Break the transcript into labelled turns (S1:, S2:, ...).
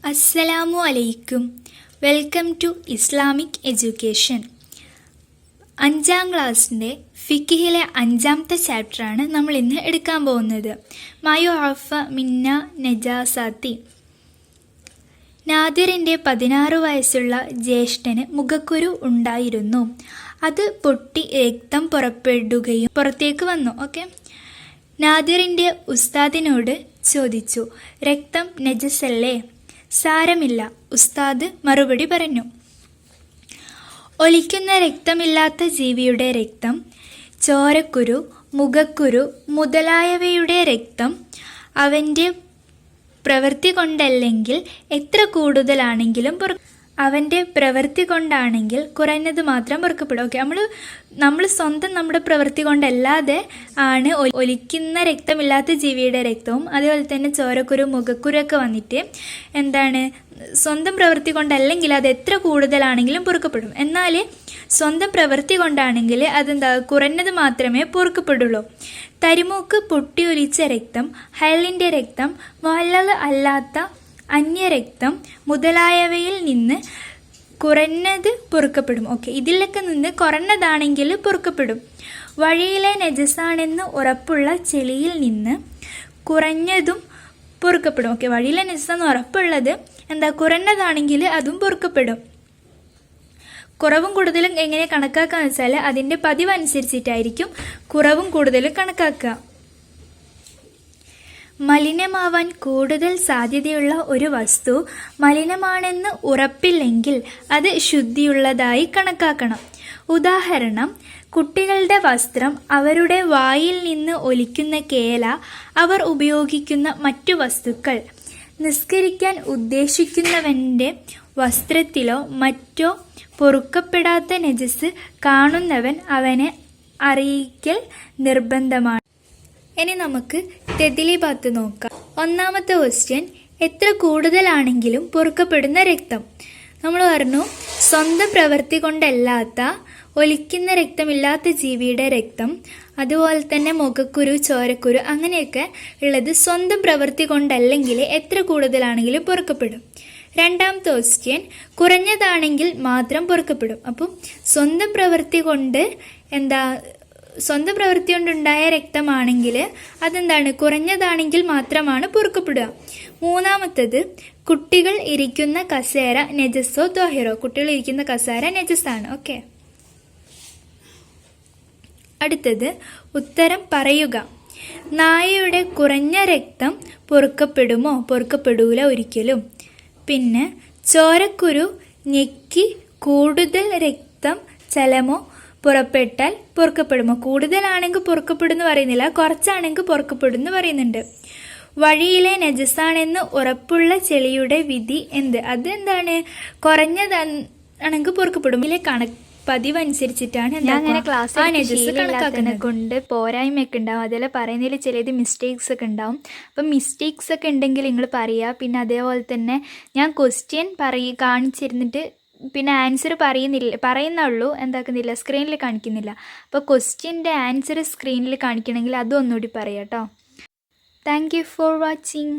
S1: അസ്സലാമു അലൈക്കും. Welcome to Islamic education. 5ാം ക്ലാസ്സിൻ്റെ ഫിഖിലെ 5ാമത്തെ ചാപ്റ്ററാണ് നമ്മൾ ഇന്ന് എടുക്കാൻ പോകുന്നത്. മയുഅഫ മിന്ന നജാസാത്തി. നാദിറിൻ്റെ 16 വയസ്സുള്ള ജ്യേഷ്ഠന് മുഖക്കുരു ഉണ്ടായിരുന്നു. അത് പൊട്ടി രക്തം പുറത്തേക്ക് വന്നു. നാദിറിൻ്റെ ഉസ്താദിനോട് ചോദിച്ചു, രക്തം നജസല്ലേ? സാരമില്ല, ഉസ്താദ് മറുപടി പറഞ്ഞു. ഒലിക്കുന്ന രക്തമില്ലാത്ത ജീവിയുടെ രക്തം, ചോരക്കുരു, മുഖക്കുരു മുതലായവയുടെ രക്തം അവൻ്റെ പ്രവൃത്തി കൊണ്ടല്ലെങ്കിൽ എത്ര കൂടുതലാണെങ്കിലും അവൻ്റെ പ്രവൃത്തി കൊണ്ടാണെങ്കിൽ കുറഞ്ഞത് മാത്രം പൊറുക്കപ്പെടും. നമ്മൾ സ്വന്തം നമ്മുടെ പ്രവൃത്തി കൊണ്ടല്ലാതെ ആണ് ഒലിക്കുന്ന രക്തമില്ലാത്ത ജീവിയുടെ രക്തവും അതുപോലെ തന്നെ ചോരക്കുരു മുഖക്കുരു ഒക്കെ വന്നിട്ട് സ്വന്തം പ്രവൃത്തി കൊണ്ടല്ലെങ്കിൽ അത് എത്ര കൂടുതലാണെങ്കിലും പൊറുക്കപ്പെടും. എന്നാൽ സ്വന്തം പ്രവൃത്തി കൊണ്ടാണെങ്കിൽ കുറഞ്ഞത് മാത്രമേ പൊറുക്കപ്പെടുള്ളൂ. തരിമൂക്ക് പൊട്ടിയൊലിച്ച രക്തം, ഹൈലിൻ്റെ രക്തം, മുഹല്ലൽ അല്ലാത്ത അന്യരക്തം മുതലായവയിൽ നിന്ന് കുറഞ്ഞത് പൊറുക്കപ്പെടും. ഇതിലൊക്കെ നിന്ന് കുറഞ്ഞതാണെങ്കിൽ പൊറുക്കപ്പെടും. വഴിയിലെ നജസാണെന്ന് ഉറപ്പുള്ള ചെളിയിൽ നിന്ന് കുറഞ്ഞതും പൊറുക്കപ്പെടും. വഴിയിലെ നജസാന്ന് ഉറപ്പുള്ളത് കുറഞ്ഞതാണെങ്കിൽ അതും പൊറുക്കപ്പെടും. കുറവും കൂടുതലും എങ്ങനെ കണക്കാക്കുക വെച്ചാൽ അതിൻ്റെ പതിവ് അനുസരിച്ചിട്ടായിരിക്കും കുറവും കൂടുതലും കണക്കാക്കുക. മലിനമാവാൻ കൂടുതൽ സാധ്യതയുള്ള ഒരു വസ്തു മലിനമാണെന്ന് ഉറപ്പില്ലെങ്കിൽ അത് ശുദ്ധിയുള്ളതായി കണക്കാക്കണം. ഉദാഹരണം, കുട്ടികളുടെ വസ്ത്രം, അവരുടെ വായിൽ നിന്ന് ഒലിക്കുന്ന കേല, അവർ ഉപയോഗിക്കുന്ന മറ്റു വസ്തുക്കൾ. നിസ്കരിക്കാൻ ഉദ്ദേശിക്കുന്നവൻ്റെ വസ്ത്രത്തിലോ മറ്റോ പൊറുക്കപ്പെടാത്ത നജസ് കാണുന്നവൻ അവനെ അറിയിക്കൽ നിർബന്ധമാണ്. ഇനി നമുക്ക് തെദിലിബാത്ത് നോക്കാം. 1ാമത്തെ ക്വസ്റ്റ്യൻ, എത്ര കൂടുതലാണെങ്കിലും പൊറുക്കപ്പെടുന്ന രക്തം? നമ്മൾ പറഞ്ഞു, സ്വന്തം പ്രവൃത്തി കൊണ്ടല്ലാത്ത ഒലിക്കുന്ന രക്തമില്ലാത്ത ജീവിയുടെ രക്തം, അതുപോലെ തന്നെ മുഖക്കുരു, ചോരക്കുരു അങ്ങനെയൊക്കെ ഉള്ളത് സ്വന്തം പ്രവൃത്തി കൊണ്ടല്ലെങ്കിൽ എത്ര കൂടുതലാണെങ്കിലും പൊറുക്കപ്പെടും. 2ാമത്തെ ക്വസ്റ്റ്യൻ, കുറഞ്ഞതാണെങ്കിൽ മാത്രം പൊറുക്കപ്പെടും. അപ്പം സ്വന്തം പ്രവൃത്തി കൊണ്ടുണ്ടായ രക്തമാണെങ്കിൽ കുറഞ്ഞതാണെങ്കിൽ മാത്രമാണ് പൊറുക്കപ്പെടുക. 3ാമത്തത്, കുട്ടികൾ ഇരിക്കുന്ന കസേര നജസോ ത്വാഹിറോ? കുട്ടികൾ ഇരിക്കുന്ന കസേര നജസാണ്. അടുത്തത്, ഉത്തരം പറയുക. നായയുടെ കുറഞ്ഞ രക്തം പൊറുക്കപ്പെടുമോ? പൊറുക്കപ്പെടൂല ഒരിക്കലും. പിന്നെ ചോരക്കുരു ഞെക്കി കൂടുതൽ രക്തം ചലമോ പുറപ്പെട്ടാൽ പൊറുക്കപ്പെടുമോ? കൂടുതലാണെങ്കിൽ പൊറുക്കപ്പെടുന്നു പറയുന്നില്ല, കുറച്ചാണെങ്കിൽ പൊറുക്കപ്പെടുന്നു പറയുന്നുണ്ട്. വഴിയിലെ നജസാണെന്ന് ഉറപ്പുള്ള ചെളിയുടെ വിധി എന്ത്? കുറഞ്ഞതാണെങ്കിൽ പൊറുക്കപ്പെടും. പതിവ് അനുസരിച്ചിട്ടാണ്
S2: കൊണ്ട് പോരായ്മയൊക്കെ ഉണ്ടാവും. അതിൽ പറയുന്നതിൽ ചിലത് മിസ്റ്റേക്സ് ഒക്കെ ഉണ്ടാവും. അപ്പം മിസ്റ്റേക്സ് ഒക്കെ ഉണ്ടെങ്കിൽ നിങ്ങൾ പറയുക. പിന്നെ അതേപോലെ തന്നെ ഞാൻ ക്വസ്റ്റ്യൻ കാണിച്ചിരുന്നിട്ട് പിന്നെ ആൻസർ പറയുന്നുള്ളൂ, സ്ക്രീനിൽ കാണിക്കുന്നില്ല. അപ്പോൾ ക്വസ്റ്റ്യൻ്റെ ആൻസർ സ്ക്രീനിൽ കാണിക്കണമെങ്കിൽ അതും ഒന്നുകൂടി പറയാം കേട്ടോ. Thank you for watching.